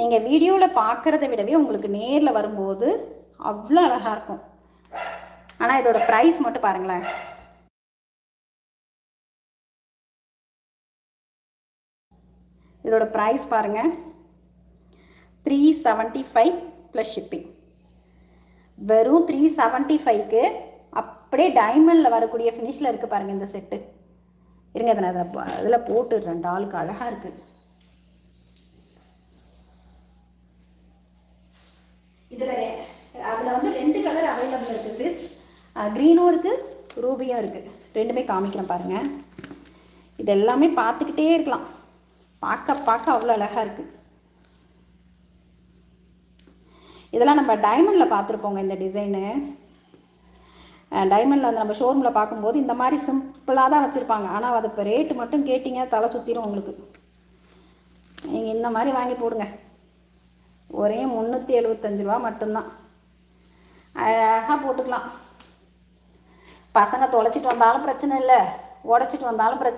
நீங்கள் வீடியோவில் பார்க்குறத விடவே உங்களுக்கு நேரில் வரும்போது அவ்வளோ அழகாக இருக்கும். ஆனால் இதோட ப்ரைஸ் மட்டும் பாருங்களேன். இதோட ப்ரைஸ் பாருங்கள், 375 ப்ளஸ் ஷிப்பிங். வெறும் 375க்கு அப்படியே டைமண்டில் வரக்கூடிய ஃபினிஷில் இருக்குது பாருங்கள் இந்த செட்டு. இருங்க, அதை நான் அதில் போட்டுடுறேன். டாலுக்கு அழகாக இருக்குது. அதில் வந்து 2 கலர் அவைலபிள் இருக்குது சிஸ். க்ரீனும் இருக்குது, ரூபியும் இருக்குது. ரெண்டுமே காமிக்கிறேன் பாருங்கள். இது எல்லாமே பார்த்துக்கிட்டே இருக்கலாம். பார்க்க அவ்வளோ அழகாக இருக்குது. இதெல்லாம் நம்ம டைமண்டில் பார்த்துருப்போங்க. இந்த டிசைனு டைமண்டில் வந்து நம்ம ஷோரூமில் பார்க்கும்போது இந்த மாதிரி சிம்பிளாக தான் வச்சுருப்பாங்க. ஆனால் அது இப்போ ரேட்டு மட்டும் கேட்டிங்க தலை சுற்றிடும் உங்களுக்கு. நீங்கள் இந்த மாதிரி வாங்கி போடுங்க. ஒரே 375 ரூபா மட்டும்தான். அழகாக போட்டுக்கலாம். பசங்க தொலைச்சிட்டு வந்தாலும் பிரச்சனை இல்லை, உடச்சிட்டு வந்தாலும் பிரச்சனை